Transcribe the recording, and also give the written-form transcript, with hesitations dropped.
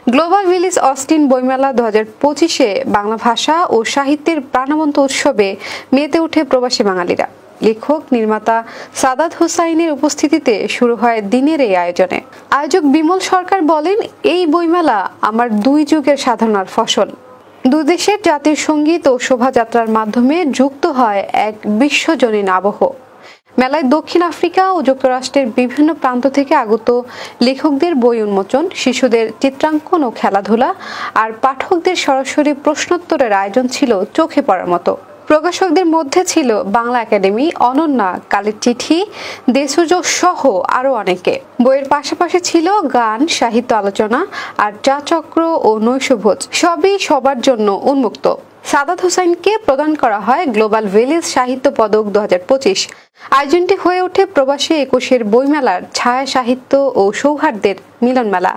Global village Austin বইমেলা 2025-এ বাংলা ভাষা ও সাহিত্যের প্রাণবন্ত উৎসবে মেতে ওঠে প্রবাসী বাঙালিরা। লেখক নির্মাতা সাদাত হোসাইনের উপস্থিতিতে শুরু হয় দিনের এই আয়োজনে। আয়োজক বিমল সরকার বলেন, এই বইমেলা আমার 2 যুগের সাধনার ফসল। দুদেশের জাতীয় সঙ্গীত ও শোভাযাত্রার মাধ্যমে যুক্ত হয় এক বিশ্বজনীন আবহ। মেলায় দক্ষিণ আফ্রিকা ও যুক্তরাষ্ট্রের বিভিন্ন প্রান্ত থেকে আগত লেখকদের বই উন্মোচন, শিশুদের চিত্রাঙ্কন ও খেলাধুলা আর পাঠকদের সরাসরি প্রশ্নোত্তরের আয়োজন ছিল চোখে পড়ার মতো। প্রকাশকদের মধ্যে ছিল বাংলা একাডেমি, অনন্যা, কালের চিঠি, দেশজ সহ আরো অনেকে। বইয়ের পাশাপাশি ছিল গান, সাহিত্য আলোচনা আর চা চক্র ও নৈশভোজ, সবই সবার জন্য উন্মুক্ত। সাদাত হোসাইনকে প্রদান করা হয় গ্লোবাল ভিলেজ সাহিত্য পদক 2025। আয়োজনটি হয়ে ওঠে প্রবাসী 21-এর বইমেলার ছায়া সাহিত্য ও সৌহার্দ্যের মিলন মেলা।